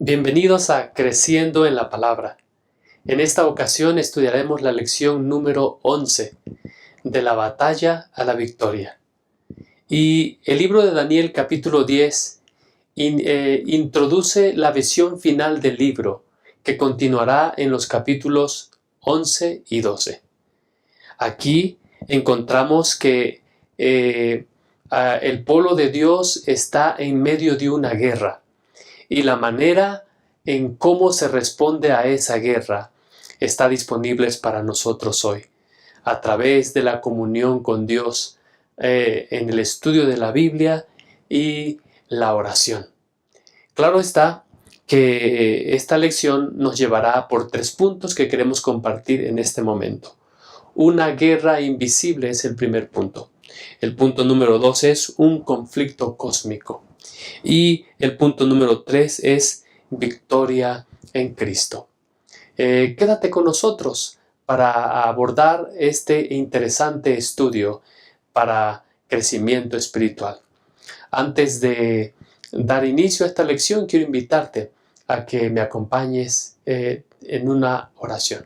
Bienvenidos a Creciendo en la Palabra. En esta ocasión estudiaremos la lección número 11, de la batalla a la victoria. Y el libro de Daniel capítulo 10 introduce la visión final del libro, que continuará en los capítulos 11 y 12. Aquí encontramos que el pueblo de Dios está en medio de una guerra. Y la manera en cómo se responde a esa guerra está disponible para nosotros hoy, a través de la comunión con Dios, en el estudio de la Biblia y la oración. Claro está que esta lección nos llevará por 3 puntos que queremos compartir en este momento. Una guerra invisible es el primer punto. El punto número 2 es un conflicto cósmico. Y el punto número 3 es victoria en Cristo. Quédate con nosotros para abordar este interesante estudio para crecimiento espiritual. Antes de dar inicio a esta lección, quiero invitarte a que me acompañes en una oración.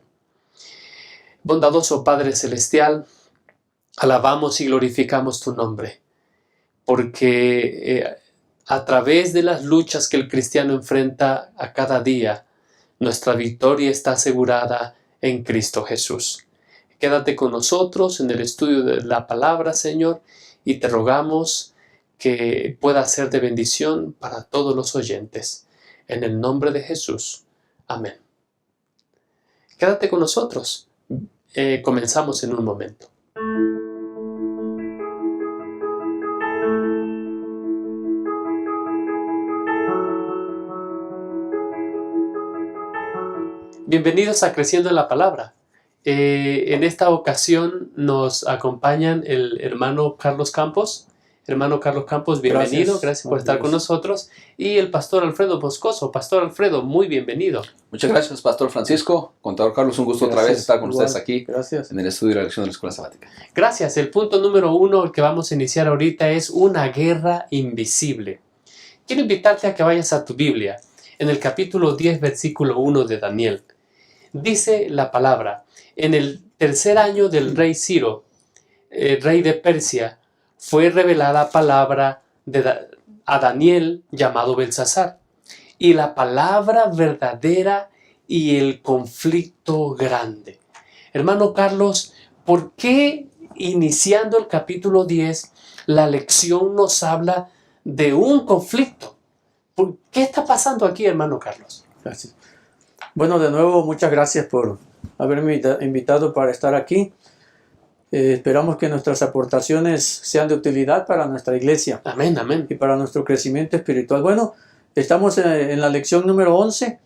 Bondadoso Padre Celestial, alabamos y glorificamos tu nombre, porque a través de las luchas que el cristiano enfrenta a cada día, nuestra victoria está asegurada en Cristo Jesús. Quédate con nosotros en el estudio de la palabra, Señor, y te rogamos que pueda ser de bendición para todos los oyentes. En el nombre de Jesús. Amén. Quédate con nosotros. Comenzamos en un momento. Bienvenidos a Creciendo en la Palabra. En esta ocasión nos acompañan el hermano Carlos Campos. Hermano Carlos Campos, bienvenido. Gracias por estar con nosotros. Y el pastor Alfredo Moscoso. Pastor Alfredo, muy bienvenido. Muchas gracias, Pastor Francisco. Contador Carlos, un gusto otra vez estar con ustedes aquí. Gracias. En el estudio de la lección de la Escuela Sabática. Gracias. El punto número 1, el que vamos a iniciar ahorita, es una guerra invisible. Quiero invitarte a que vayas a tu Biblia, en el capítulo 10, versículo 1 de Daniel. Dice la palabra: en el tercer año del rey Ciro, rey de Persia, fue revelada palabra a Daniel llamado Belsasar, y la palabra verdadera y el conflicto grande. Hermano Carlos, ¿por qué iniciando el capítulo 10 la lección nos habla de un conflicto? ¿Qué está pasando aquí, hermano Carlos? Gracias. Bueno, de nuevo, muchas gracias por haberme invitado para estar aquí. Esperamos que nuestras aportaciones sean de utilidad para nuestra iglesia. Amén, amén. Y para nuestro crecimiento espiritual. Bueno, estamos en la lección número 11,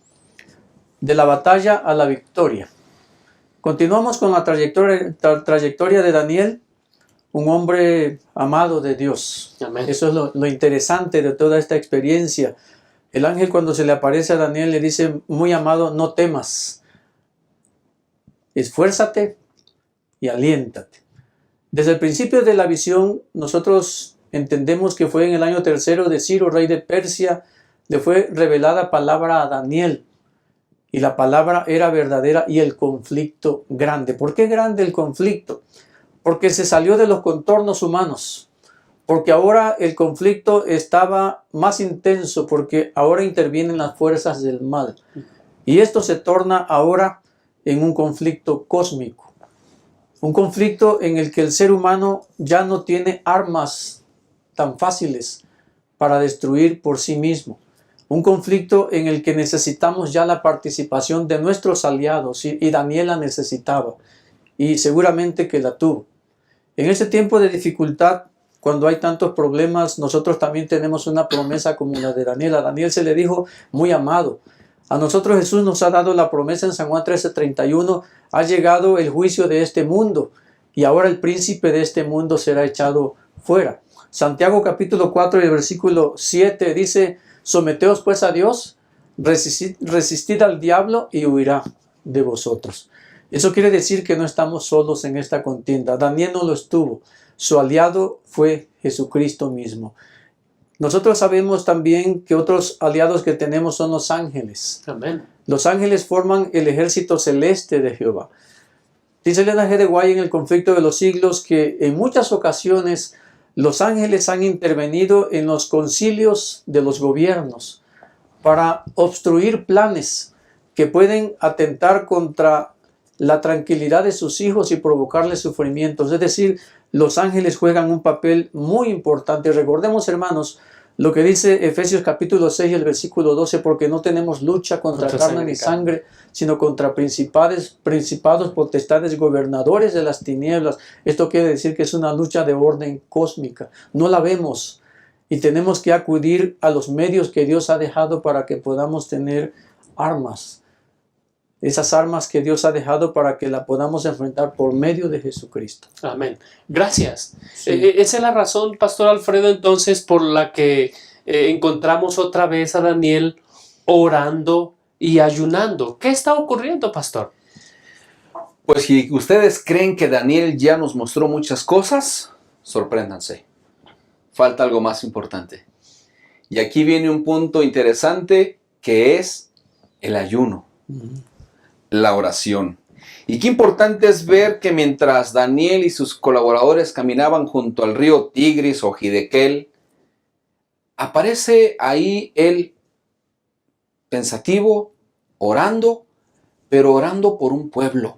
de la batalla a la victoria. Continuamos con la trayectoria de Daniel, un hombre amado de Dios. Amén. Eso es lo interesante de toda esta experiencia. El ángel, cuando se le aparece a Daniel, le dice: muy amado, no temas, esfuérzate y aliéntate. Desde el principio de la visión, nosotros entendemos que fue en el año tercero de Ciro, rey de Persia, le fue revelada palabra a Daniel, y la palabra era verdadera y el conflicto grande. ¿Por qué grande el conflicto? Porque se salió de los contornos humanos. Porque ahora el conflicto estaba más intenso, porque ahora intervienen las fuerzas del mal. Y esto se torna ahora en un conflicto cósmico. Un conflicto en el que el ser humano ya no tiene armas tan fáciles para destruir por sí mismo. Un conflicto en el que necesitamos ya la participación de nuestros aliados, y Daniel la necesitaba, y seguramente que la tuvo. En ese tiempo de dificultad, cuando hay tantos problemas, nosotros también tenemos una promesa como la de Daniel. A Daniel se le dijo: muy amado. A nosotros Jesús nos ha dado la promesa en San Juan 13:31. Ha llegado el juicio de este mundo, y ahora el príncipe de este mundo será echado fuera. Santiago capítulo 4 y el versículo 7 dice: someteos pues a Dios, resistid al diablo y huirá de vosotros. Eso quiere decir que no estamos solos en esta contienda. Daniel no lo estuvo. Su aliado fue Jesucristo mismo. Nosotros sabemos también que otros aliados que tenemos son los ángeles. Amén. Los ángeles forman el ejército celeste de Jehová. Dice Elena G. de White en El conflicto de los siglos que en muchas ocasiones los ángeles han intervenido en los concilios de los gobiernos para obstruir planes que pueden atentar contra la tranquilidad de sus hijos y provocarles sufrimientos. Es decir, los ángeles juegan un papel muy importante. Recordemos, hermanos, lo que dice Efesios capítulo 6, el versículo 12, porque no tenemos lucha contra carne ni sangre, sino contra principados, potestades, gobernadores de las tinieblas. Esto quiere decir que es una lucha de orden cósmica. No la vemos y tenemos que acudir a los medios que Dios ha dejado para que podamos tener armas. Esas armas que Dios ha dejado para que la podamos enfrentar por medio de Jesucristo. Amén. Gracias. Sí. Esa es la razón, Pastor Alfredo, entonces, por la que encontramos otra vez a Daniel orando y ayunando. ¿Qué está ocurriendo, Pastor? Pues si ustedes creen que Daniel ya nos mostró muchas cosas, sorpréndanse. Falta algo más importante. Y aquí viene un punto interesante que es el ayuno. La oración. Y qué importante es ver que mientras Daniel y sus colaboradores caminaban junto al río Tigris o Hiddekel, aparece ahí él pensativo, orando, pero orando por un pueblo.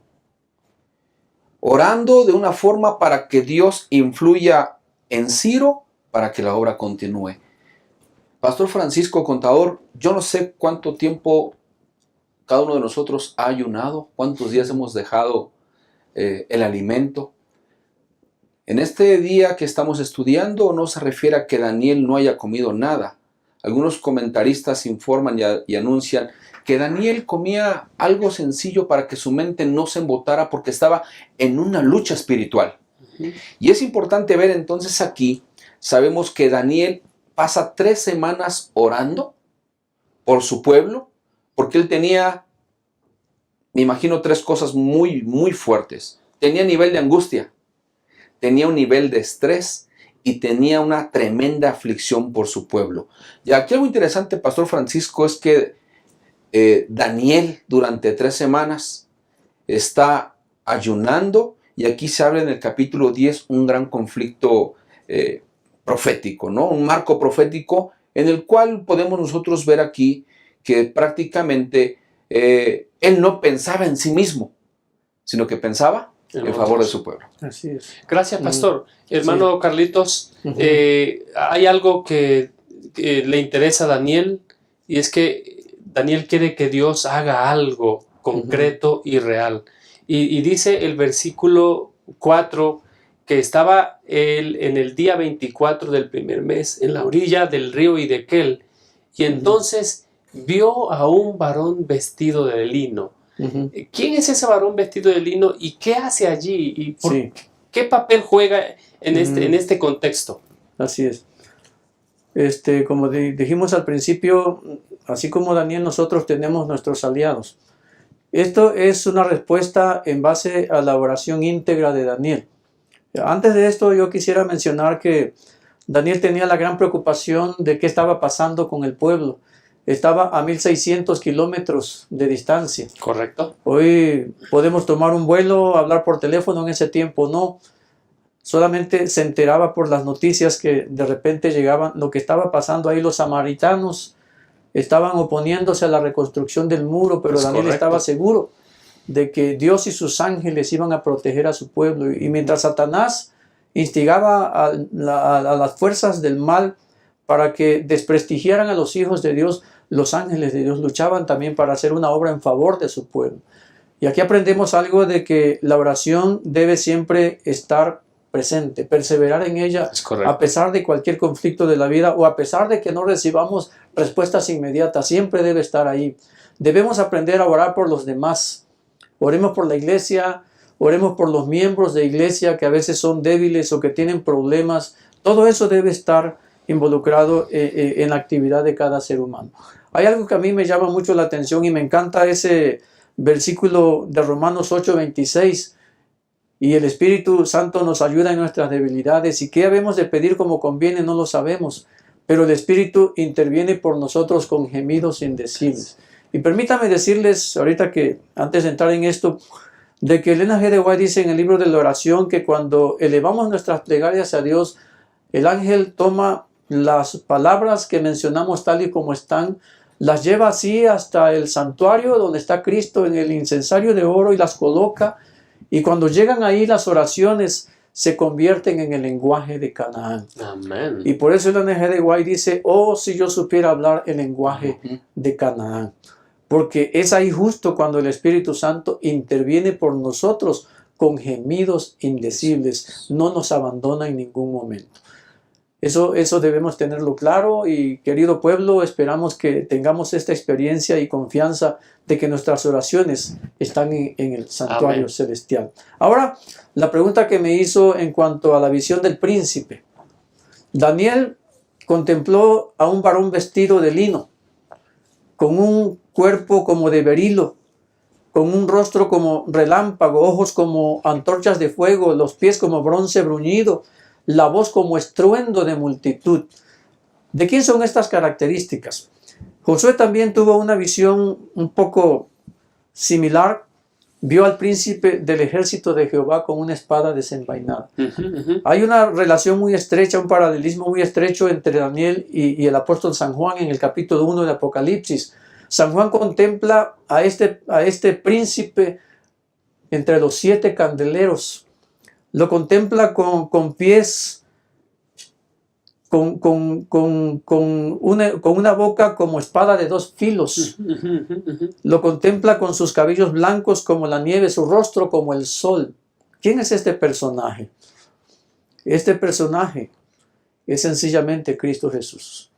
Orando de una forma para que Dios influya en Ciro para que la obra continúe. Pastor Francisco Contador, yo no sé cuánto tiempo cada uno de nosotros ha ayunado, cuántos días hemos dejado el alimento. En este día que estamos estudiando no se refiere a que Daniel no haya comido nada. Algunos comentaristas informan y anuncian que Daniel comía algo sencillo para que su mente no se embotara porque estaba en una lucha espiritual. Y es importante ver entonces aquí, sabemos que Daniel pasa 3 semanas orando por su pueblo, porque él tenía, me imagino, 3 cosas muy, muy fuertes. Tenía nivel de angustia, tenía un nivel de estrés y tenía una tremenda aflicción por su pueblo. Y aquí algo interesante, Pastor Francisco, es que Daniel durante 3 semanas está ayunando y aquí se habla en el capítulo 10 un gran conflicto profético, ¿no? Un marco profético en el cual podemos nosotros ver aquí que prácticamente él no pensaba en sí mismo, sino que pensaba en favor de su pueblo. Así es. Gracias, Pastor. Hermano Sí. Carlitos, hay algo que le interesa a Daniel y es que Daniel quiere que Dios haga algo concreto y real. Y dice el versículo 4 que estaba él en el día 24 del primer mes en la orilla del río Hiddekel y entonces vio a un varón vestido de lino. ¿Quién es ese varón vestido de lino y qué hace allí? ¿Y qué papel juega en este contexto? Así es. Como dijimos al principio, así como Daniel, nosotros tenemos nuestros aliados. Esto es una respuesta en base a la oración íntegra de Daniel. Antes de esto, yo quisiera mencionar que Daniel tenía la gran preocupación de qué estaba pasando con el pueblo. Estaba a 1600 kilómetros de distancia. Correcto. Hoy podemos tomar un vuelo, hablar por teléfono, en ese tiempo no. Solamente se enteraba por las noticias que de repente llegaban lo que estaba pasando ahí. Los samaritanos estaban oponiéndose a la reconstrucción del muro, pero Daniel estaba seguro de que Dios y sus ángeles iban a proteger a su pueblo. Y mientras Satanás instigaba a las fuerzas del mal para que desprestigiaran a los hijos de Dios, los ángeles de Dios luchaban también para hacer una obra en favor de su pueblo. Y aquí aprendemos algo de que la oración debe siempre estar presente, perseverar en ella a pesar de cualquier conflicto de la vida o a pesar de que no recibamos respuestas inmediatas, siempre debe estar ahí. Debemos aprender a orar por los demás. Oremos por la iglesia, oremos por los miembros de iglesia que a veces son débiles o que tienen problemas. Todo eso debe estar involucrado en la actividad de cada ser humano. Hay algo que a mí me llama mucho la atención y me encanta ese versículo de Romanos 8:26. Y el Espíritu Santo nos ayuda en nuestras debilidades. ¿Y qué habemos de pedir como conviene? No lo sabemos. pero el Espíritu interviene por nosotros con gemidos indecibles. Y permítame decirles, ahorita que antes de entrar en esto, de que Elena G. de White dice en el libro de la oración que cuando elevamos nuestras plegarias a Dios, el ángel toma las palabras que mencionamos tal y como están, las lleva así hasta el santuario donde está Cristo en el incensario de oro y las coloca, y cuando llegan ahí las oraciones se convierten en el lenguaje de Canaán. Amén. Y por eso Elena G. de White dice, oh, si yo supiera hablar el lenguaje de Canaán. Porque es ahí justo cuando el Espíritu Santo interviene por nosotros con gemidos indecibles. No nos abandona en ningún momento. Eso debemos tenerlo claro, y querido pueblo, esperamos que tengamos esta experiencia y confianza de que nuestras oraciones están en el santuario Amén. celestial. Ahora, la pregunta que me hizo en cuanto a la visión del príncipe. Daniel contempló a un varón vestido de lino, con un cuerpo como de berilo, con un rostro como relámpago, ojos como antorchas de fuego, los pies como bronce bruñido, la voz como estruendo de multitud. ¿De quién son estas características? Josué también tuvo una visión un poco similar. Vio al príncipe del ejército de Jehová con una espada desenvainada. Hay una relación muy estrecha, un paralelismo muy estrecho entre Daniel y el apóstol San Juan en el capítulo 1 de Apocalipsis. San Juan contempla a este príncipe entre los 7 candeleros. Lo contempla con pies, con una boca como espada de 2 filos. Lo contempla con sus cabellos blancos como la nieve, su rostro como el sol. ¿Quién es este personaje? Este personaje es sencillamente Cristo Jesús.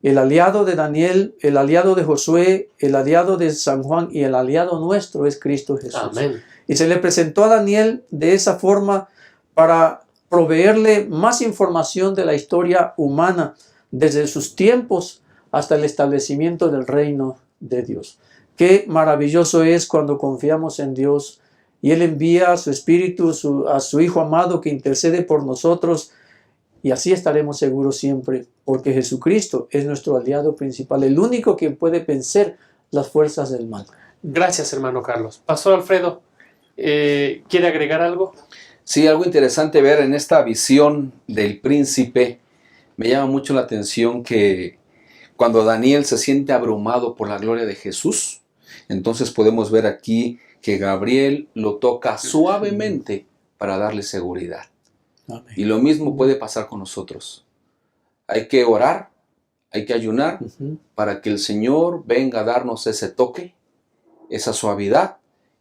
El aliado de Daniel, el aliado de Josué, el aliado de San Juan y el aliado nuestro es Cristo Jesús. Amén. Y se le presentó a Daniel de esa forma para proveerle más información de la historia humana desde sus tiempos hasta el establecimiento del reino de Dios. Qué maravilloso es cuando confiamos en Dios y Él envía a su Espíritu, a su Hijo amado que intercede por nosotros, y así estaremos seguros siempre, porque Jesucristo es nuestro aliado principal, el único que puede vencer las fuerzas del mal. Gracias, hermano Carlos. Pastor Alfredo, ¿quiere agregar algo? Sí, algo interesante ver en esta visión del príncipe. Me llama mucho la atención que cuando Daniel se siente abrumado por la gloria de Jesús, entonces podemos ver aquí que Gabriel lo toca suavemente para darle seguridad. Amén. Y lo mismo puede pasar con nosotros. Hay que orar, hay que ayunar para que el Señor venga a darnos ese toque, esa suavidad,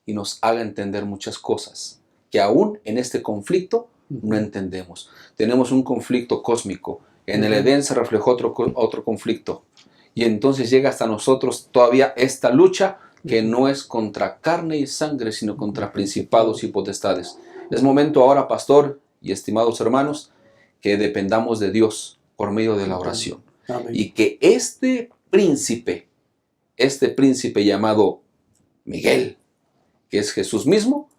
y nos haga entender muchas cosas que aún en este conflicto no entendemos. Tenemos un conflicto cósmico. En el Edén se reflejó otro conflicto. Y entonces llega hasta nosotros todavía esta lucha que no es contra carne y sangre, sino contra principados y potestades. Es momento ahora, pastor y estimados hermanos, que dependamos de Dios por medio de la oración. Amén. Y que este príncipe llamado Miguel, que es Jesús mismo,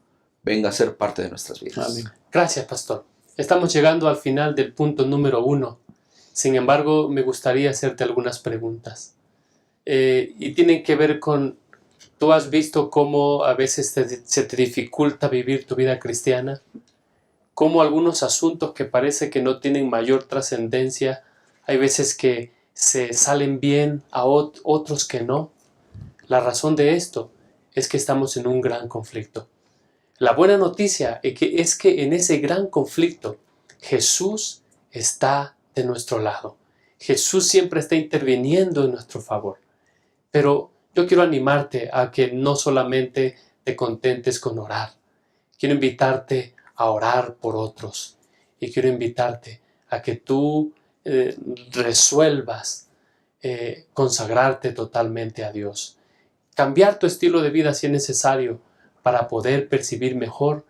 venga a ser parte de nuestras vidas. Amén. Gracias, pastor. Estamos llegando al final del punto número 1. Sin embargo, me gustaría hacerte algunas preguntas. Y tienen que ver con, ¿tú has visto cómo a veces se te dificulta vivir tu vida cristiana? Cómo algunos asuntos que parece que no tienen mayor trascendencia, hay veces que se salen bien, a otros que no. La razón de esto es que estamos en un gran conflicto. La buena noticia es que en ese gran conflicto Jesús está de nuestro lado. Jesús siempre está interviniendo en nuestro favor. Pero yo quiero animarte a que no solamente te contentes con orar. Quiero invitarte a orar por otros. Y quiero invitarte a que tú resuelvas consagrarte totalmente a Dios. Cambiar tu estilo de vida si es necesario para poder percibir mejor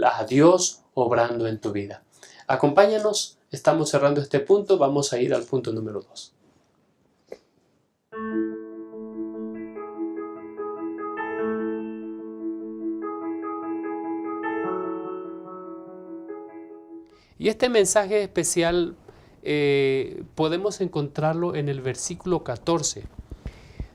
a Dios obrando en tu vida. Acompáñanos, estamos cerrando este punto, vamos a ir al punto número 2. Y este mensaje es especial podemos encontrarlo en el versículo 14.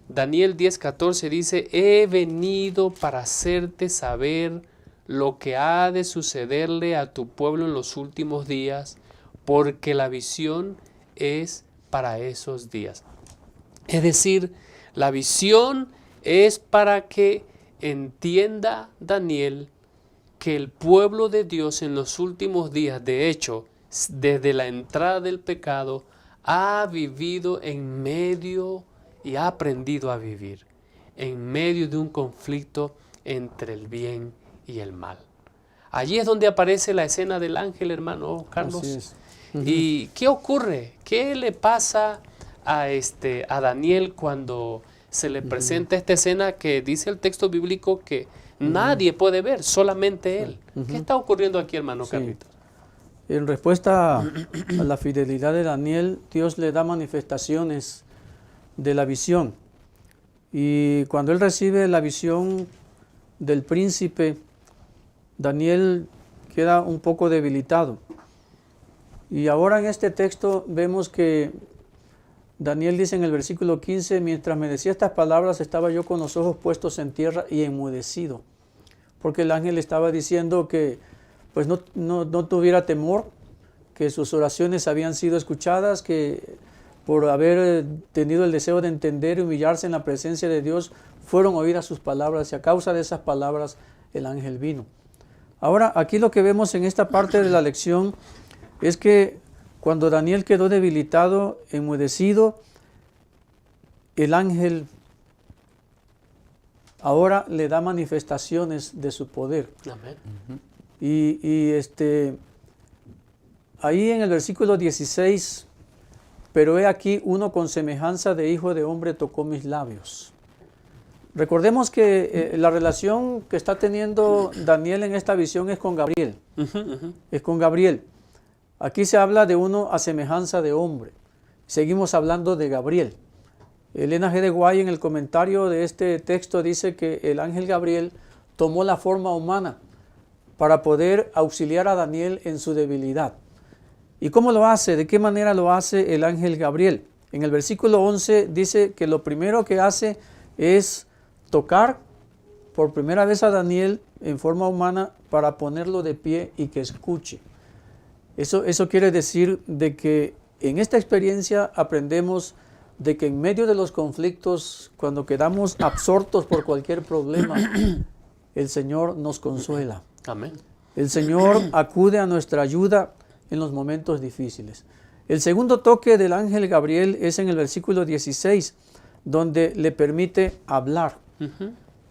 Daniel 10:14 dice: he venido para hacerte saber lo que ha de sucederle a tu pueblo en los últimos días, porque la visión es para esos días. Es decir, la visión es para que entienda Daniel que el pueblo de Dios en los últimos días, de hecho, desde la entrada del pecado, ha vivido en medio y ha aprendido a vivir en medio de un conflicto entre el bien y el mal. Allí es donde aparece la escena del ángel, hermano Carlos. Así es. ¿Y qué ocurre? ¿Qué le pasa a Daniel cuando se le presenta esta escena que dice el texto bíblico que nadie puede ver, solamente él? ¿Qué está ocurriendo aquí, hermano Carlitos? En respuesta a la fidelidad de Daniel, Dios le da manifestaciones de la visión. Y cuando él recibe la visión del príncipe, Daniel queda un poco debilitado. Y ahora en este texto vemos que Daniel dice en el versículo 15: mientras me decía estas palabras, estaba yo con los ojos puestos en tierra y enmudecido. Porque el ángel estaba diciendo que pues no tuviera temor, que sus oraciones habían sido escuchadas, que por haber tenido el deseo de entender y humillarse en la presencia de Dios, fueron oídas sus palabras, y a causa de esas palabras el ángel vino. Ahora, aquí lo que vemos en esta parte de la lección es que cuando Daniel quedó debilitado, enmudecido, el ángel ahora le da manifestaciones de su poder. Amén. Ahí en el versículo 16, pero he aquí uno con semejanza de hijo de hombre tocó mis labios. Recordemos que la relación que está teniendo Daniel en esta visión es con Gabriel. Es con Gabriel. Aquí se habla de uno a semejanza de hombre. Seguimos hablando de Gabriel. Elena G. de Guay en el comentario de este texto dice que el ángel Gabriel tomó la forma humana para poder auxiliar a Daniel en su debilidad. ¿Y cómo lo hace? ¿De qué manera lo hace el ángel Gabriel? En el versículo 11 dice que lo primero que hace es tocar por primera vez a Daniel en forma humana para ponerlo de pie y que escuche. Eso quiere decir de que en esta experiencia aprendemos de que en medio de los conflictos, cuando quedamos absortos por cualquier problema, el Señor nos consuela. Amén. El Señor acude a nuestra ayuda en los momentos difíciles. El segundo toque del ángel Gabriel es en el versículo 16, donde le permite hablar.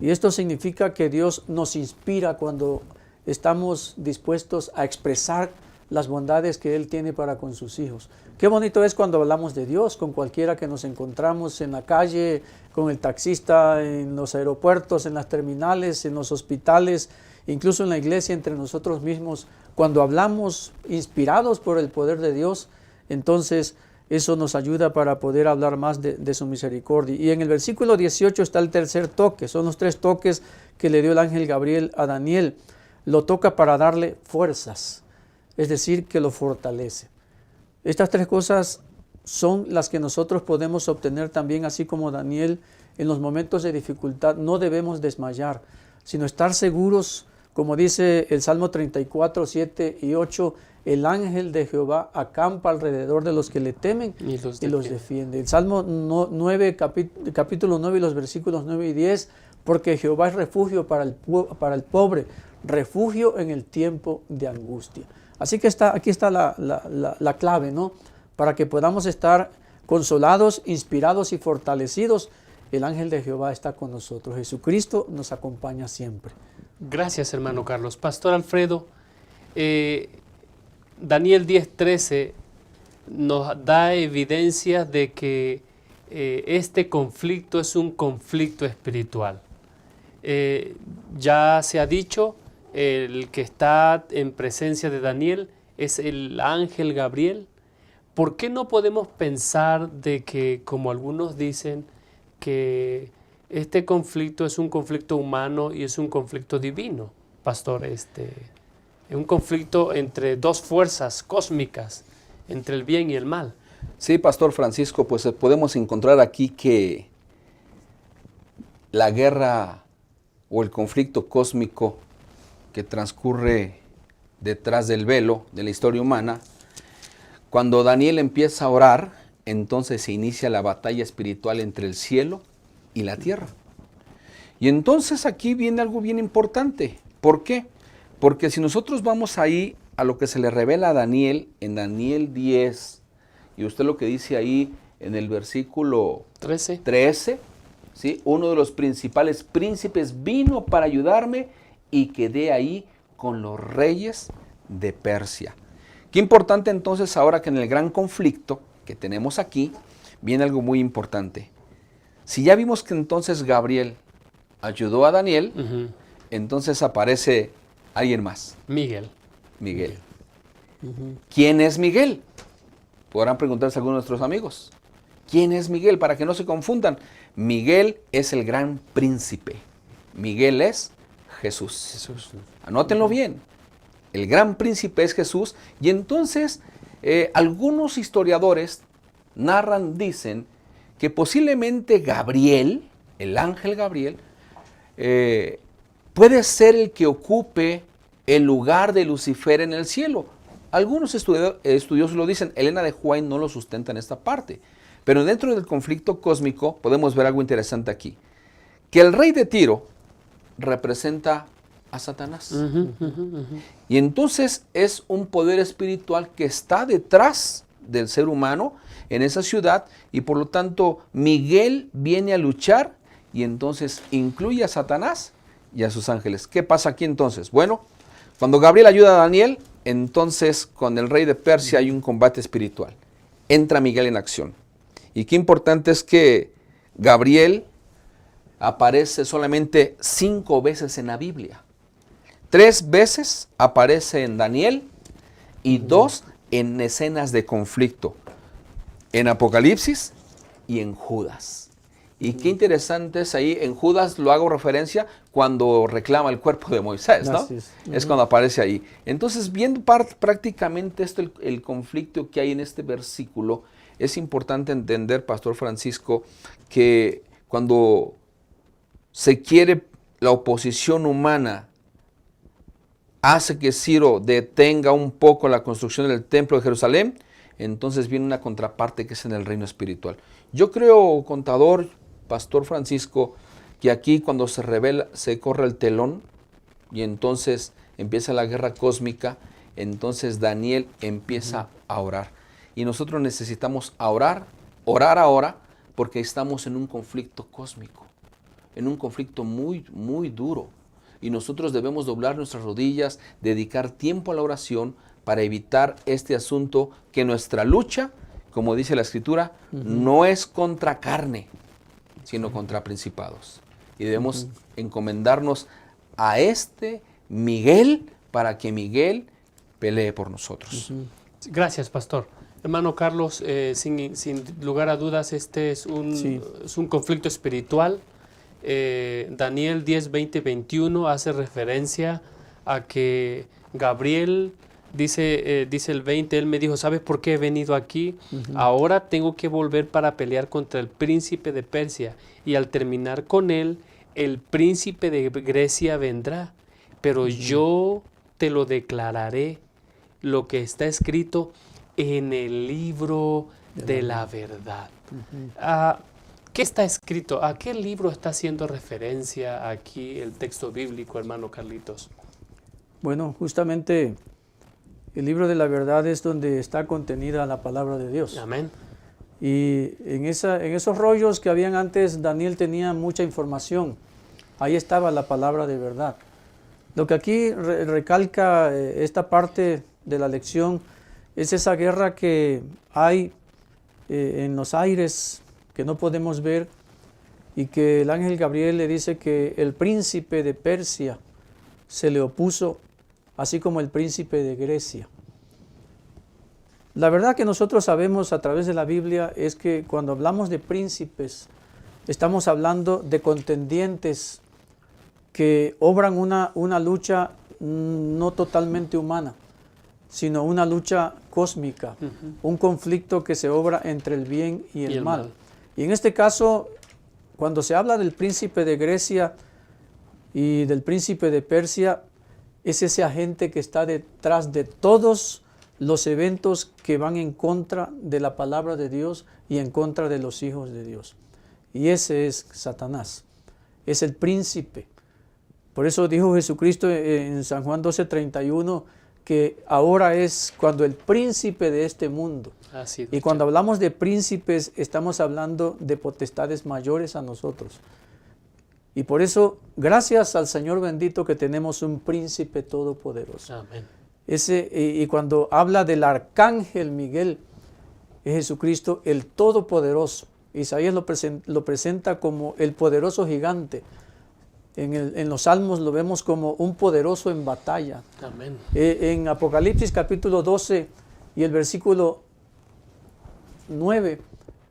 Y esto significa que Dios nos inspira cuando estamos dispuestos a expresar las bondades que Él tiene para con sus hijos. Qué bonito es cuando hablamos de Dios con cualquiera que nos encontramos en la calle, con el taxista, en los aeropuertos, en las terminales, en los hospitales, incluso en la iglesia, entre nosotros mismos. Cuando hablamos inspirados por el poder de Dios, entonces eso nos ayuda para poder hablar más de su misericordia. Y en el versículo 18 está el tercer toque. Son los 3 toques que le dio el ángel Gabriel a Daniel. Lo toca para darle fuerzas, es decir, que lo fortalece. Estas 3 cosas son las que nosotros podemos obtener también, así como Daniel, en los momentos de dificultad. No debemos desmayar, sino estar seguros, como dice el Salmo 34, 7 y 8, el ángel de Jehová acampa alrededor de los que le temen y los defiende. El Salmo 9, capítulo 9 y los versículos 9 y 10, porque Jehová es refugio para el pobre, refugio en el tiempo de angustia. Así que aquí está la clave, ¿no? Para que podamos estar consolados, inspirados y fortalecidos. El ángel de Jehová está con nosotros. Jesucristo nos acompaña siempre. Gracias, hermano Carlos. Pastor Alfredo, Daniel 10:13 nos da evidencia de que este conflicto es un conflicto espiritual. Ya se ha dicho, el que está en presencia de Daniel es el ángel Gabriel. ¿Por qué no podemos pensar de que, como algunos dicen, que este conflicto es un conflicto humano y es un conflicto divino, pastor? Es un conflicto entre 2 fuerzas cósmicas entre el bien y el mal. Sí, Pastor Francisco, pues podemos encontrar aquí que la guerra o el conflicto cósmico que transcurre detrás del velo de la historia humana, cuando Daniel empieza a orar, entonces se inicia la batalla espiritual entre el cielo y la tierra. Y entonces aquí viene algo bien importante. ¿Por qué? Porque si nosotros vamos ahí a lo que se le revela a Daniel en Daniel 10, y usted lo que dice ahí en el versículo 13, ¿sí? Uno de los principales príncipes vino para ayudarme y quedé ahí con los reyes de Persia. Qué importante entonces ahora que en el gran conflicto que tenemos aquí, viene algo muy importante. Si ya vimos que entonces Gabriel ayudó a Daniel, entonces aparece alguien más. Miguel. ¿Quién es Miguel? Podrán preguntarse algunos de nuestros amigos. ¿Quién es Miguel? Para que no se confundan. Miguel es el gran príncipe. Miguel es Jesús. Anótenlo bien. El gran príncipe es Jesús. Y entonces algunos historiadores dicen que posiblemente Gabriel, el ángel Gabriel, puede ser el que ocupe el lugar de Lucifer en el cielo. Algunos estudiosos lo dicen, Elena de White no lo sustenta en esta parte. Pero dentro del conflicto cósmico podemos ver algo interesante aquí. Que el rey de Tiro representa a Satanás. Y entonces es un poder espiritual que está detrás del ser humano en esa ciudad y por lo tanto Miguel viene a luchar y entonces incluye a Satanás y a sus ángeles. ¿Qué pasa aquí entonces? Bueno, cuando Gabriel ayuda a Daniel, entonces con el rey de Persia hay un combate espiritual. Entra Miguel en acción. Y qué importante es que Gabriel aparece solamente 5 veces en la Biblia. 3 veces aparece en Daniel y 2 en escenas de conflicto. En Apocalipsis y en Judas. Y qué interesante es ahí, en Judas lo hago referencia cuando reclama el cuerpo de Moisés, ¿no? Es cuando aparece ahí. Entonces, viendo prácticamente esto, el conflicto que hay en este versículo, es importante entender, Pastor Francisco, que cuando se quiere la oposición humana, hace que Ciro detenga un poco la construcción del templo de Jerusalén, entonces viene una contraparte que es en el reino espiritual. Yo creo, contador, Pastor Francisco, que aquí cuando se revela, se corre el telón y entonces empieza la guerra cósmica, entonces Daniel empieza a orar. Y nosotros necesitamos orar ahora, porque estamos en un conflicto cósmico, en un conflicto muy, muy duro. Y nosotros debemos doblar nuestras rodillas, dedicar tiempo a la oración para evitar este asunto, que nuestra lucha, como dice la Escritura, no es contra carne, sino contra principados. Y debemos encomendarnos a este Miguel para que Miguel pelee por nosotros. Gracias, pastor. Hermano Carlos, sin lugar a dudas, este es un conflicto espiritual. Daniel 10, 20, 21 hace referencia a que Gabriel, dice el 20, él me dijo, ¿sabes por qué he venido aquí? Ahora tengo que volver para pelear contra el príncipe de Persia, y al terminar con él, el príncipe de Grecia vendrá, pero yo te lo declararé, lo que está escrito en el libro de la verdad. ¿Qué está escrito? ¿A qué libro está haciendo referencia aquí el texto bíblico, hermano Carlitos? Bueno, justamente el libro de la verdad es donde está contenida la palabra de Dios. Amén. Y en esos rollos que habían antes, Daniel tenía mucha información. Ahí estaba la palabra de verdad. Lo que aquí recalca esta parte de la lección es esa guerra que hay en los aires, que no podemos ver, y que el ángel Gabriel le dice que el príncipe de Persia se le opuso, así como el príncipe de Grecia. La verdad que nosotros sabemos a través de la Biblia es que cuando hablamos de príncipes, estamos hablando de contendientes que obran una lucha no totalmente humana, sino una lucha cósmica, un conflicto que se obra entre el bien y el mal. Y en este caso, cuando se habla del príncipe de Grecia y del príncipe de Persia, es ese agente que está detrás de todos los eventos que van en contra de la palabra de Dios y en contra de los hijos de Dios. Y ese es Satanás, es el príncipe. Por eso dijo Jesucristo en San Juan 12:31 que ahora es cuando el príncipe de este mundo. Y cuando hablamos de príncipes, estamos hablando de potestades mayores a nosotros. Y por eso, gracias al Señor bendito que tenemos un príncipe todopoderoso. Amén. Y cuando habla del arcángel Miguel, es Jesucristo el todopoderoso. Isaías lo presenta como el poderoso gigante. En los Salmos lo vemos como un poderoso en batalla. Amén. En Apocalipsis capítulo 12 y el versículo 9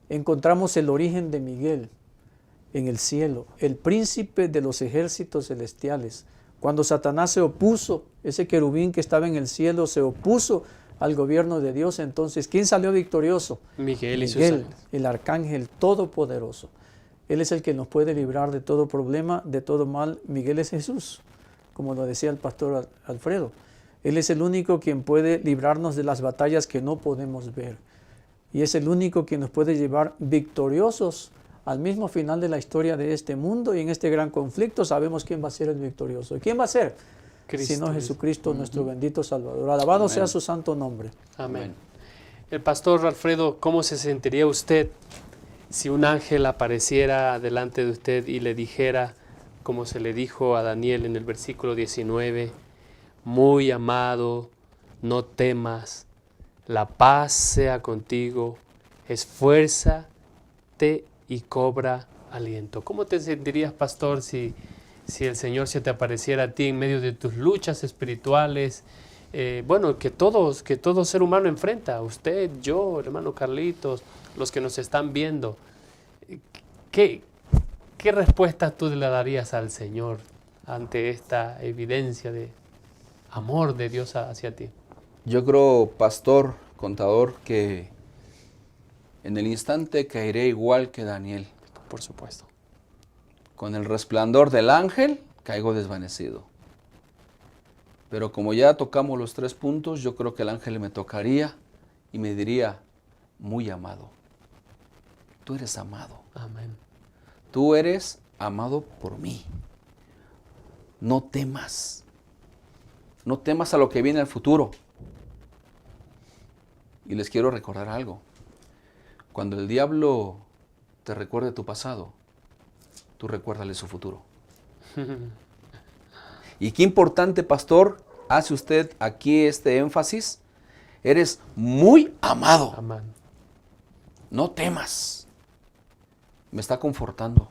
encontramos el origen de Miguel en el cielo, el príncipe de los ejércitos celestiales. Cuando Satanás se opuso, ese querubín que estaba en el cielo se opuso al gobierno de Dios, entonces, ¿quién salió victorioso? Miguel y sus ángeles. El arcángel todopoderoso. Él es el que nos puede librar de todo problema, de todo mal. Miguel es Jesús, como lo decía el pastor Alfredo. Él es el único quien puede librarnos de las batallas que no podemos ver. Y es el único quien nos puede llevar victoriosos al mismo final de la historia de este mundo. Y en este gran conflicto sabemos quién va a ser el victorioso. ¿Y quién va a ser? Cristo, sino Jesucristo, nuestro bendito Salvador. Alabado Amén. sea su santo nombre. Amén. El pastor Alfredo, ¿cómo se sentiría usted si un ángel apareciera delante de usted y le dijera, como se le dijo a Daniel en el versículo 19, muy amado, no temas, la paz sea contigo, esfuérzate y cobra aliento? ¿Cómo te sentirías, pastor, si el Señor se te apareciera a ti en medio de tus luchas espirituales? Que todo ser humano enfrenta, usted, yo, hermano Carlitos, los que nos están viendo. ¿Qué respuesta tú le darías al Señor ante esta evidencia de amor de Dios hacia ti? Yo creo, pastor, contador, que en el instante caeré igual que Daniel. Por supuesto. Con el resplandor del ángel caigo desvanecido. Pero como ya tocamos los 3 puntos, yo creo que el ángel me tocaría y me diría, muy amado. Tú eres amado. Amén. Tú eres amado por mí. No temas. No temas a lo que viene al futuro. Y les quiero recordar algo. Cuando el diablo te recuerde tu pasado, tú recuérdale su futuro. Y qué importante, pastor, hace usted aquí este énfasis. Eres muy amado. Amén. No temas. Me está confortando.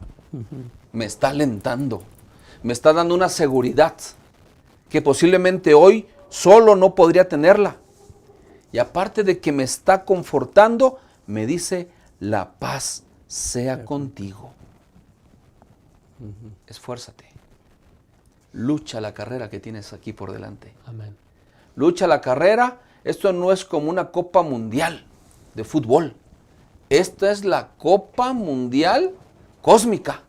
Me está alentando. Me está dando una seguridad que posiblemente hoy solo no podría tenerla. Y aparte de que me está confortando, me dice, la paz sea contigo. Esfuérzate. Lucha la carrera que tienes aquí por delante. Amén. Lucha la carrera. Esto no es como una Copa Mundial de fútbol. Esta es la Copa Mundial cósmica.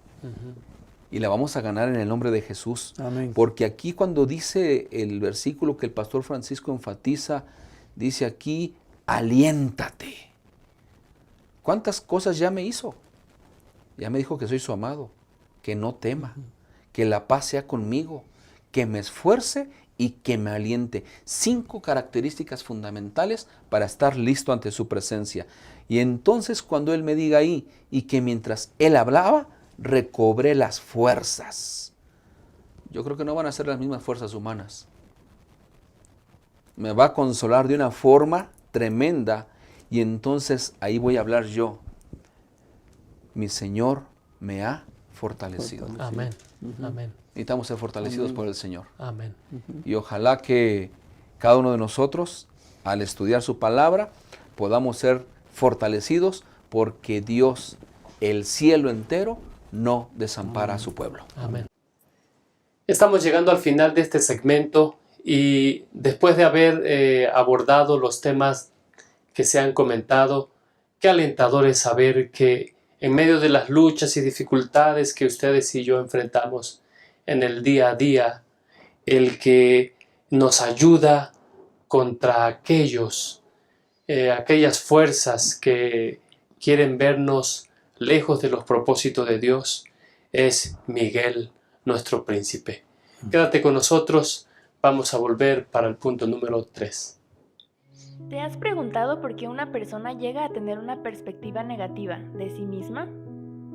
Y la vamos a ganar en el nombre de Jesús. Amén. Porque aquí cuando dice el versículo que el pastor Francisco enfatiza, dice aquí, aliéntate. ¿Cuántas cosas ya me hizo? Ya me dijo que soy su amado, que no tema, que la paz sea conmigo, que me esfuerce y que me aliente. 5 características fundamentales para estar listo ante su presencia. Y entonces cuando Él me diga ahí, y que mientras Él hablaba, recobré las fuerzas. Yo creo que no van a ser las mismas fuerzas humanas. Me va a consolar de una forma tremenda y entonces ahí voy a hablar yo. Mi Señor me ha fortalecido. Amén. Amén. Necesitamos ser fortalecidos por el Señor. Amén. Y ojalá que cada uno de nosotros, al estudiar su palabra, podamos ser fortalecidos porque Dios, el cielo entero, no desampara a su pueblo. Amén. Estamos llegando al final de este segmento Y después de haber abordado los temas que se han comentado, qué alentador es saber que en medio de las luchas y dificultades que ustedes y yo enfrentamos en el día a día, el que nos ayuda contra aquellas fuerzas que quieren vernos lejos de los propósitos de Dios, es Miguel, nuestro príncipe. Quédate con nosotros, vamos a volver para el punto número 3. ¿Te has preguntado por qué una persona llega a tener una perspectiva negativa de sí misma?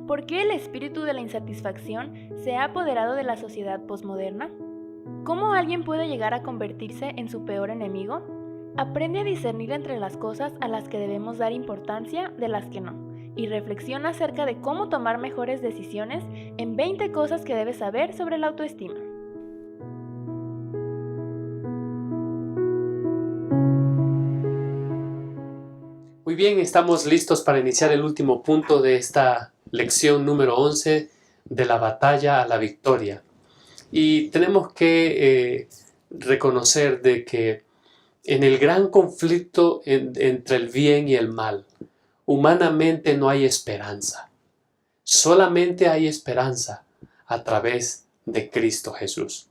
¿Por qué el espíritu de la insatisfacción se ha apoderado de la sociedad posmoderna? ¿Cómo alguien puede llegar a convertirse en su peor enemigo? Aprende a discernir entre las cosas a las que debemos dar importancia de las que no, y reflexiona acerca de cómo tomar mejores decisiones en 20 cosas que debes saber sobre la autoestima. Muy bien, estamos listos para iniciar el último punto de esta lección número 11 de la batalla a la victoria. Y tenemos que reconocer de que en el gran conflicto entre el bien y el mal, humanamente no hay esperanza. Solamente hay esperanza a través de Cristo Jesús.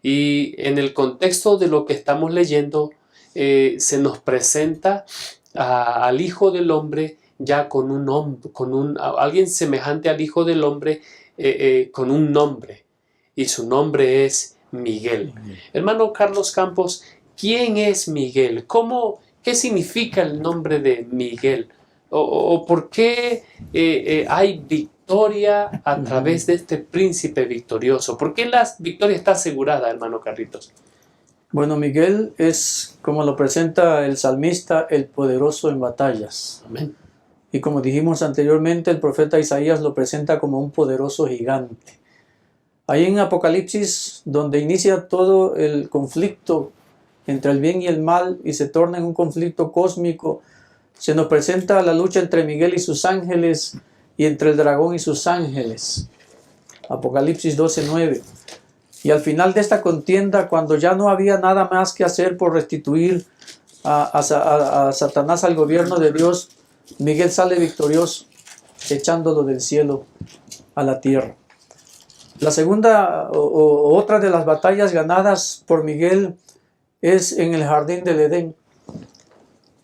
Y en el contexto de lo que estamos leyendo, se nos presenta al Hijo del Hombre ya con alguien semejante al Hijo del Hombre con un nombre, y su nombre es Miguel. Hermano Carlos Campos, ¿quién es Miguel? ¿Qué significa el nombre de Miguel? ¿O por qué hay victoria a través de este príncipe victorioso? ¿Por qué la victoria está asegurada, hermano Carlitos? Bueno, Miguel es, como lo presenta el salmista, el poderoso en batallas. Amén. Y como dijimos anteriormente, el profeta Isaías lo presenta como un poderoso gigante. Ahí en Apocalipsis, donde inicia todo el conflicto entre el bien y el mal y se torna en un conflicto cósmico, se nos presenta la lucha entre Miguel y sus ángeles y entre el dragón y sus ángeles. Apocalipsis 12:9. Y al final de esta contienda, cuando ya no había nada más que hacer por restituir a Satanás al gobierno de Dios, Miguel sale victorioso, echándolo del cielo a la tierra. La segunda o otra de las batallas ganadas por Miguel es en el jardín del Edén.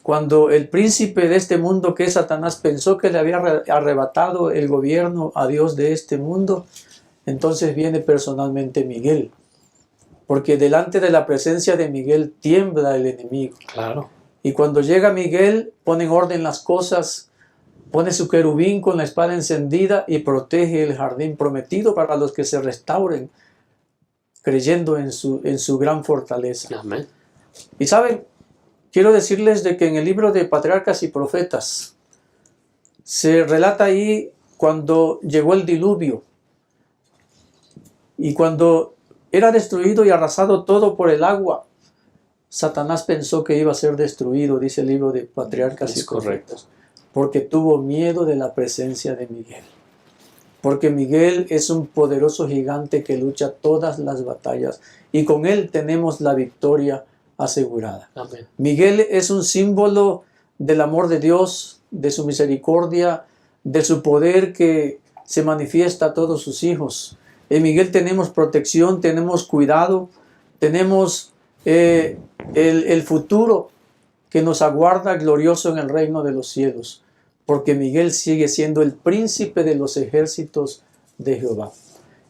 Cuando el príncipe de este mundo, que es Satanás, pensó que le había arrebatado el gobierno a Dios de este mundo, entonces viene personalmente Miguel. Porque delante de la presencia de Miguel tiembla el enemigo. Claro. Y cuando llega Miguel, pone en orden las cosas, pone su querubín con la espada encendida y protege el jardín prometido para los que se restauren, creyendo en su gran fortaleza. Amén. Y saben, quiero decirles de que en el libro de Patriarcas y Profetas se relata ahí cuando llegó el diluvio y cuando era destruido y arrasado todo por el agua. Satanás pensó que iba a ser destruido, dice el libro de Patriarcas y Profetas, porque tuvo miedo de la presencia de Miguel. Porque Miguel es un poderoso gigante que lucha todas las batallas y con él tenemos la victoria asegurada. Amén. Miguel es un símbolo del amor de Dios, de su misericordia, de su poder que se manifiesta a todos sus hijos. En Miguel tenemos protección, tenemos cuidado, tenemos el futuro que nos aguarda glorioso en el reino de los cielos, porque Miguel sigue siendo el príncipe de los ejércitos de Jehová.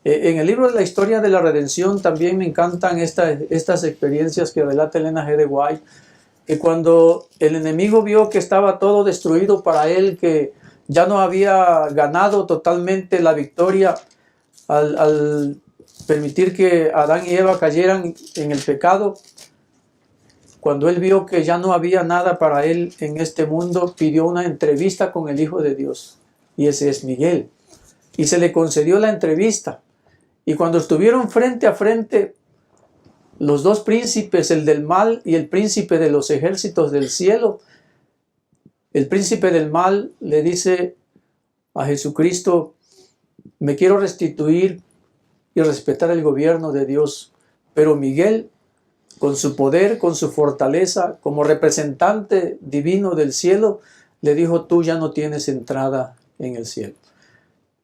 En el libro de la historia de la redención también me encantan estas experiencias que relata Elena G. de White, que cuando el enemigo vio que estaba todo destruido para él, que ya no había ganado totalmente la victoria al permitir que Adán y Eva cayeran en el pecado, cuando él vio que ya no había nada para él en este mundo, pidió una entrevista con el Hijo de Dios, y ese es Miguel, y se le concedió la entrevista. Y cuando estuvieron frente a frente, los dos príncipes, el del mal y el príncipe de los ejércitos del cielo, el príncipe del mal le dice a Jesucristo: me quiero restituir y respetar el gobierno de Dios. Pero Miguel con su poder, con su fortaleza, como representante divino del cielo, le dijo, tú ya no tienes entrada en el cielo.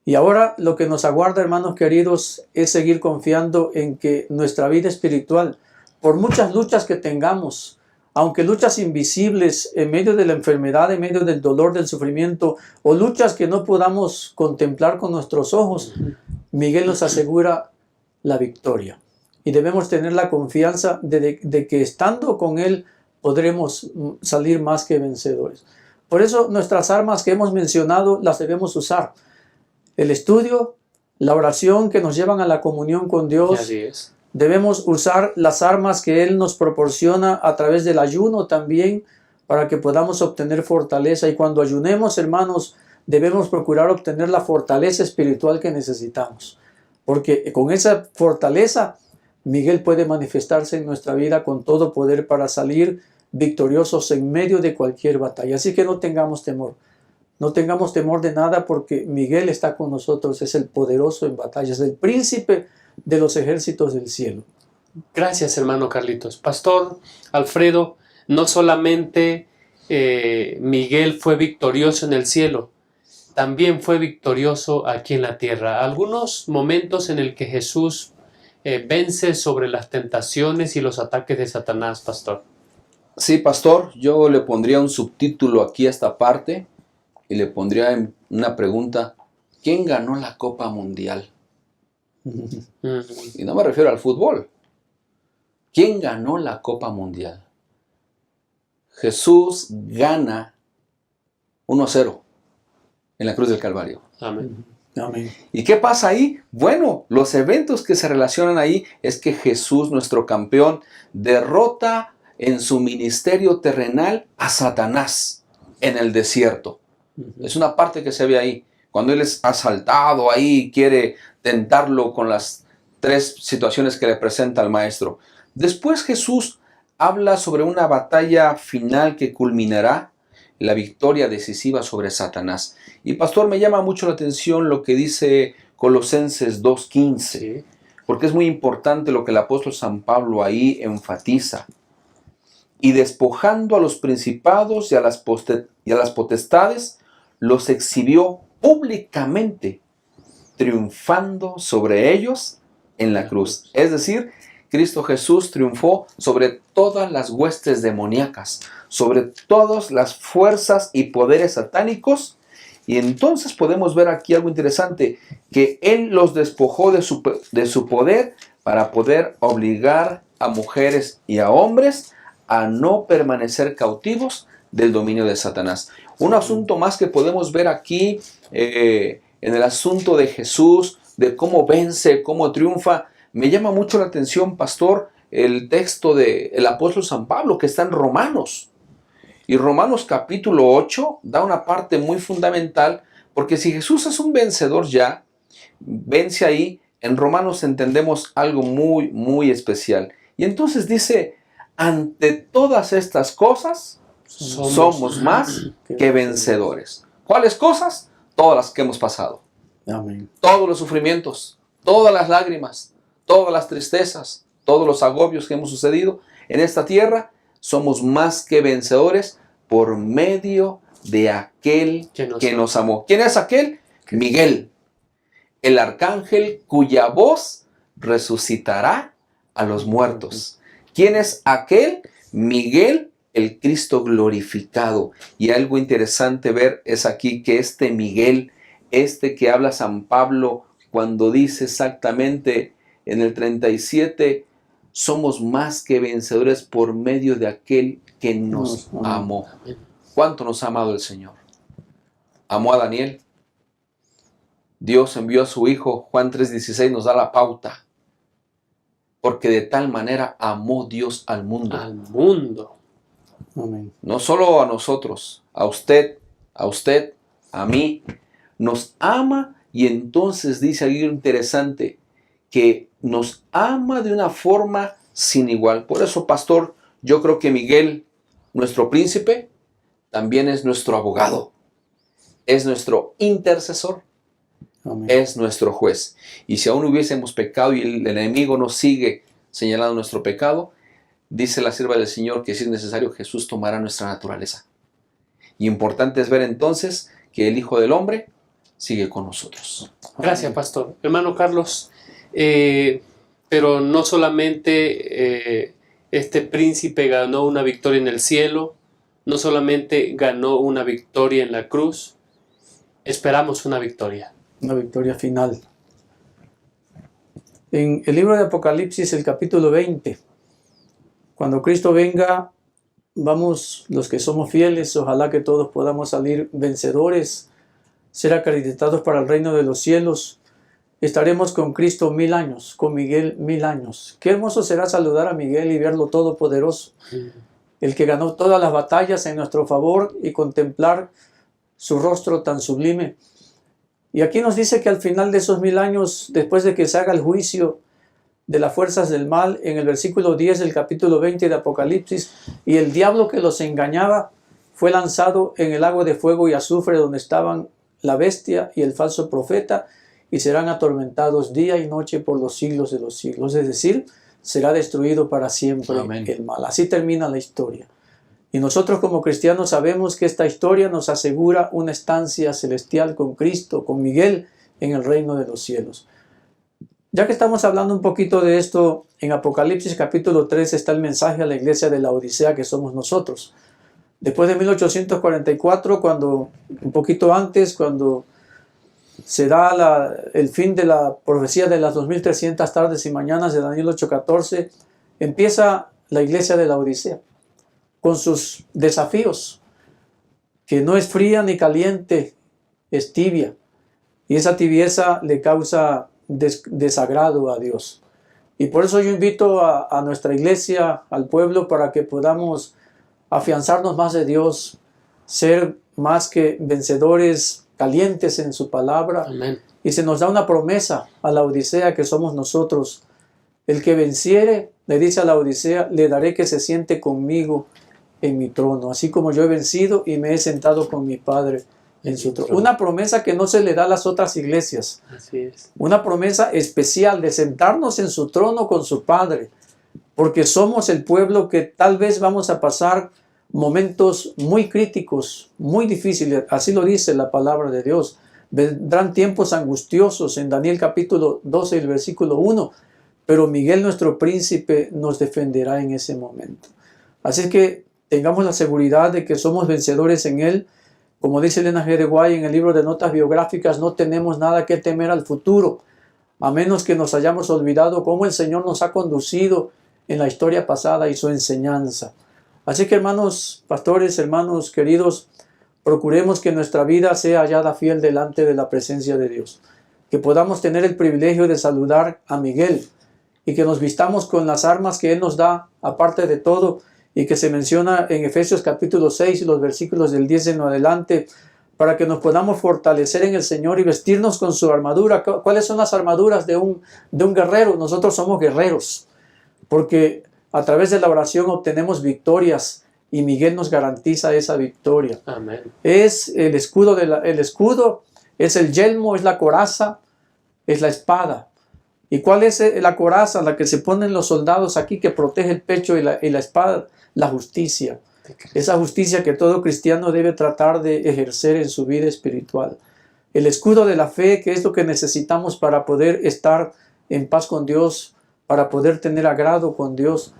Y ahora lo que nos aguarda, hermanos queridos, es seguir confiando en que nuestra vida espiritual, por muchas luchas que tengamos, aunque luchas invisibles en medio de la enfermedad, en medio del dolor, del sufrimiento, o luchas que no podamos contemplar con nuestros ojos, Miguel nos asegura la victoria. Y debemos tener la confianza de que estando con Él podremos salir más que vencedores. Por eso nuestras armas que hemos mencionado las debemos usar. El estudio, la oración que nos llevan a la comunión con Dios. Así es. Debemos usar las armas que Él nos proporciona a través del ayuno también para que podamos obtener fortaleza. Y cuando ayunemos, hermanos, debemos procurar obtener la fortaleza espiritual que necesitamos. Porque con esa fortaleza, Miguel puede manifestarse en nuestra vida con todo poder para salir victoriosos en medio de cualquier batalla. Así que no tengamos temor. No tengamos temor de nada porque Miguel está con nosotros. Es el poderoso en batallas, el príncipe de los ejércitos del cielo. Gracias, hermano Carlitos. Pastor Alfredo, no solamente Miguel fue victorioso en el cielo, también fue victorioso aquí en la tierra. Algunos momentos en el que Jesús vence sobre las tentaciones y los ataques de Satanás, pastor. Sí, pastor, yo le pondría un subtítulo aquí a esta parte y le pondría una pregunta. ¿Quién ganó la Copa Mundial? Y no me refiero al fútbol. ¿Quién ganó la Copa Mundial? Jesús gana 1-0 en la cruz del Calvario. Amén. Amén. ¿Y qué pasa ahí? Bueno, los eventos que se relacionan ahí es que Jesús, nuestro campeón, derrota en su ministerio terrenal a Satanás en el desierto. Es una parte que se ve ahí. Cuando él es asaltado ahí, quiere tentarlo con las 3 situaciones que le presenta al maestro. Después Jesús habla sobre una batalla final que culminará la victoria decisiva sobre Satanás. Y pastor, me llama mucho la atención lo que dice Colosenses 2:15, Sí. porque es muy importante lo que el apóstol San Pablo ahí enfatiza. Y despojando a los principados y a las potestades, los exhibió públicamente, triunfando sobre ellos en la cruz. Es decir, Cristo Jesús triunfó sobre todas las huestes demoníacas, sobre todas las fuerzas y poderes satánicos. Y entonces podemos ver aquí algo interesante, que Él los despojó de su poder para poder obligar a mujeres y a hombres a no permanecer cautivos del dominio de Satanás. Un asunto más que podemos ver aquí en el asunto de Jesús, de cómo vence, cómo triunfa. Me llama mucho la atención, pastor, el texto del apóstol San Pablo que está en Romanos. Y Romanos capítulo 8 da una parte muy fundamental, porque si Jesús es un vencedor ya, vence ahí, en Romanos entendemos algo muy, muy especial. Y entonces dice, ante todas estas cosas, somos más que vencedores. ¿Cuáles cosas? Todas las que hemos pasado. Amén. Todos los sufrimientos, todas las lágrimas, todas las tristezas, todos los agobios que hemos sucedido en esta tierra, somos más que vencedores por medio de aquel que nos amó. ¿Quién es aquel? Miguel, el arcángel cuya voz resucitará a los muertos. ¿Quién es aquel? Miguel, el Cristo glorificado. Y algo interesante ver es aquí que este Miguel, este que habla San Pablo cuando dice exactamente en el 37, somos más que vencedores por medio de aquel que nos amó. ¿Cuánto nos ha amado el Señor? Amó a Daniel. Dios envió a su Hijo. Juan 3:16 nos da la pauta. Porque de tal manera amó Dios al mundo. Al mundo. Amén. No solo a nosotros, a usted, a mí. Nos ama y entonces dice algo interesante, que nos ama de una forma sin igual. Por eso, pastor, yo creo que Miguel, nuestro príncipe, también es nuestro abogado, es nuestro intercesor, Amén. es nuestro juez. Y si aún hubiésemos pecado y el enemigo nos sigue señalando nuestro pecado, Dice la sierva del Señor que si es necesario Jesús tomará nuestra naturaleza. Y importante es ver entonces que el Hijo del Hombre sigue con nosotros. Gracias, pastor. Hermano Carlos, pero no solamente este príncipe ganó una victoria en el cielo, no solamente ganó una victoria en la cruz, esperamos una victoria. Una victoria final. En el libro de Apocalipsis, el capítulo 20, cuando Cristo venga, vamos, los que somos fieles, ojalá que todos podamos salir vencedores, ser acreditados para el reino de los cielos. Estaremos con Cristo 1000 años, con Miguel 1000 años. Qué hermoso será saludar a Miguel y verlo todopoderoso, el que ganó todas las batallas en nuestro favor, y contemplar su rostro tan sublime. Y aquí nos dice que al final de esos 1000 años, después de que se haga el juicio de las fuerzas del mal, en el versículo 10 del capítulo 20 de Apocalipsis, y el diablo que los engañaba fue lanzado en el lago de fuego y azufre, donde estaban la bestia y el falso profeta, y serán atormentados día y noche por los siglos de los siglos. Es decir, será destruido para siempre. Amén. El mal. Así termina la historia. Y nosotros como cristianos sabemos que esta historia nos asegura una estancia celestial con Cristo, con Miguel, en el reino de los cielos. Ya que estamos hablando un poquito de esto, en Apocalipsis capítulo 3 está el mensaje a la iglesia de la Odisea, que somos nosotros. Después de 1844, cuando, un poquito antes, cuando se da el fin de la profecía de las 2300 tardes y mañanas de Daniel 8:14, empieza la iglesia de la Odisea con sus desafíos, que no es fría ni caliente, es tibia, y esa tibieza le causa desagrado a Dios. Y por eso yo invito a nuestra iglesia, al pueblo, para que podamos afianzarnos más de Dios, ser más que vencedores, calientes en su palabra. Amén. Y se nos da una promesa a la Odisea, que somos nosotros. El que venciere, le dice a la Odisea, le daré que se siente conmigo en mi trono, así como yo he vencido y me he sentado con mi Padre en su trono. Una promesa que no se le da a las otras iglesias. Así es. Una promesa especial de sentarnos en su trono con su Padre, porque somos el pueblo que tal vez vamos a pasar momentos muy críticos, muy difíciles. Así lo dice la palabra de Dios. Vendrán tiempos angustiosos en Daniel capítulo 12, el versículo 1, pero Miguel, nuestro príncipe, nos defenderá en ese momento. Así que tengamos la seguridad de que somos vencedores en Él. Como dice Elena G. de Guay en el libro de notas biográficas, no tenemos nada que temer al futuro, a menos que nos hayamos olvidado cómo el Señor nos ha conducido en la historia pasada y su enseñanza. Así que, hermanos pastores, hermanos queridos, procuremos que nuestra vida sea hallada fiel delante de la presencia de Dios, que podamos tener el privilegio de saludar a Miguel y que nos vistamos con las armas que Él nos da, aparte de todo, y que se menciona en Efesios capítulo 6 y los versículos del 10 en adelante, para que nos podamos fortalecer en el Señor y vestirnos con su armadura. ¿Cuáles son las armaduras de un guerrero? Nosotros somos guerreros, porque a través de la oración obtenemos victorias y Miguel nos garantiza esa victoria. Amén. Es el escudo, el escudo, es el yelmo, es la coraza, es la espada. ¿Y cuál es la coraza? La que se ponen los soldados aquí, que protege el pecho, y la espada, la justicia. Esa justicia que todo cristiano debe tratar de ejercer en su vida espiritual. El escudo de la fe, que es lo que necesitamos para poder estar en paz con Dios, para poder tener agrado con Dios.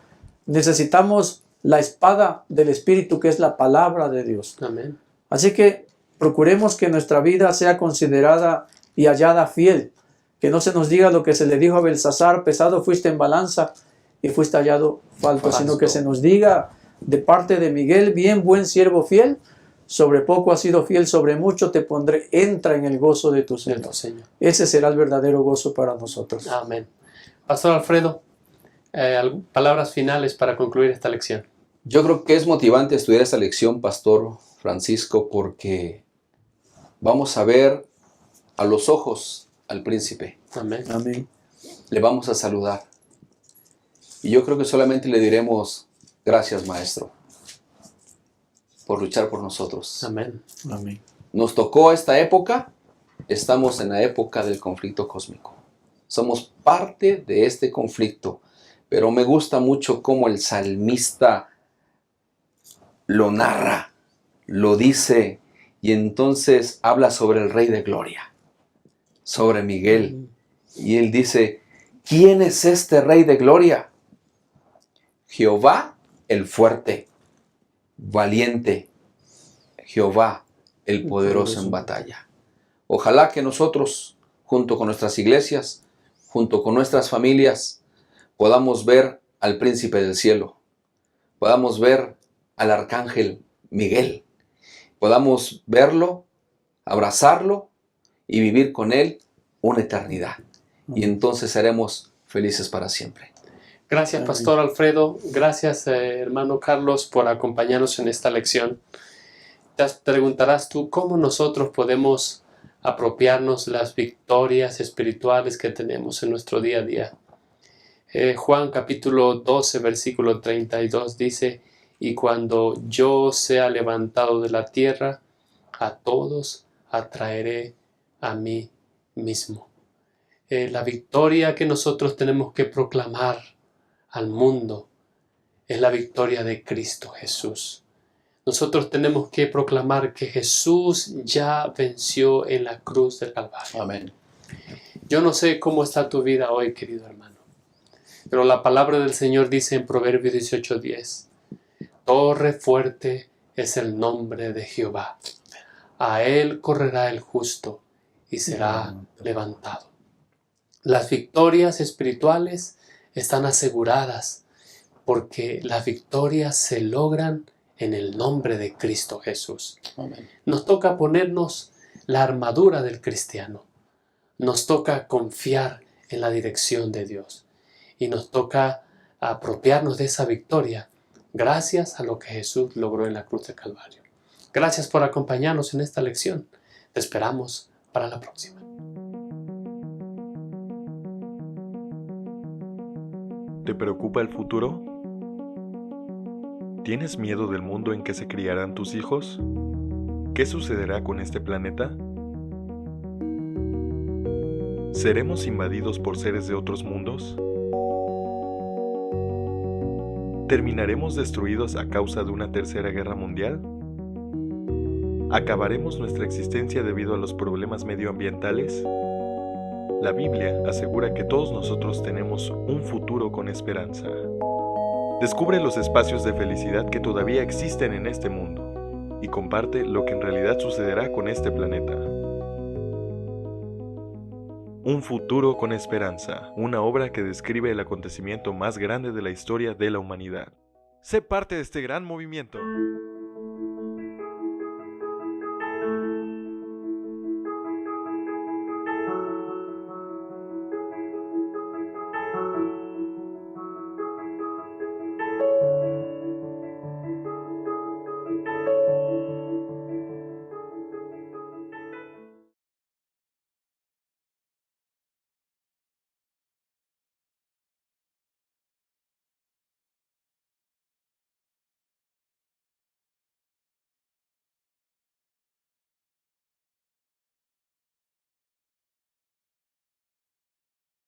Necesitamos la espada del Espíritu, que es la palabra de Dios. Amén. Así que procuremos que nuestra vida sea considerada y hallada fiel. Que no se nos diga lo que se le dijo a Belsasar: pesado fuiste en balanza y fuiste hallado falto, sino que se nos diga de parte de Miguel: bien, buen siervo fiel, sobre poco has sido fiel, sobre mucho te pondré, entra en el gozo de tu Señor. Ese será el verdadero gozo para nosotros. Amén. Pastor Alfredo, palabras finales para concluir esta lección. Yo creo que es motivante estudiar esta lección, Pastor Francisco, porque vamos a ver a los ojos al príncipe. Amén. Amén. Le vamos a saludar. Y yo creo que solamente le diremos: gracias, Maestro, por luchar por nosotros. Amén. Amén. Nos tocó esta época, estamos en la época del conflicto cósmico. Somos parte de este conflicto, pero me gusta mucho cómo el salmista lo narra, lo dice, y entonces habla sobre el Rey de Gloria, sobre Miguel. Y él dice, ¿quién es este Rey de Gloria? Jehová el fuerte, valiente, Jehová el poderoso en batalla. Ojalá que nosotros, junto con nuestras iglesias, junto con nuestras familias, podamos ver al príncipe del cielo, podamos ver al arcángel Miguel, podamos verlo, abrazarlo y vivir con él una eternidad. Y entonces seremos felices para siempre. Gracias, Pastor Alfredo. Gracias, hermano Carlos, por acompañarnos en esta lección. Te preguntarás tú cómo nosotros podemos apropiarnos las victorias espirituales que tenemos en nuestro día a día. Juan capítulo 12, versículo 32 dice, y cuando yo sea levantado de la tierra, a todos atraeré a mí mismo. La victoria que nosotros tenemos que proclamar al mundo es la victoria de Cristo Jesús. Nosotros tenemos que proclamar que Jesús ya venció en la cruz del Calvario. Amén. Yo no sé cómo está tu vida hoy, querido hermano, pero la palabra del Señor dice en Proverbios 18:10, torre fuerte es el nombre de Jehová. A él correrá el justo y será levantado. Las victorias espirituales están aseguradas porque las victorias se logran en el nombre de Cristo Jesús. Amén. Nos toca ponernos la armadura del cristiano. Nos toca confiar en la dirección de Dios. Y nos toca apropiarnos de esa victoria gracias a lo que Jesús logró en la cruz del Calvario. Gracias por acompañarnos en esta lección. Te esperamos para la próxima. ¿Te preocupa el futuro? ¿Tienes miedo del mundo en que se criarán tus hijos? ¿Qué sucederá con este planeta? ¿Seremos invadidos por seres de otros mundos? ¿Terminaremos destruidos a causa de una tercera guerra mundial? ¿Acabaremos nuestra existencia debido a los problemas medioambientales? La Biblia asegura que todos nosotros tenemos un futuro con esperanza. Descubre los espacios de felicidad que todavía existen en este mundo y comparte lo que en realidad sucederá con este planeta. Un futuro con esperanza, una obra que describe el acontecimiento más grande de la historia de la humanidad. Sé parte de este gran movimiento.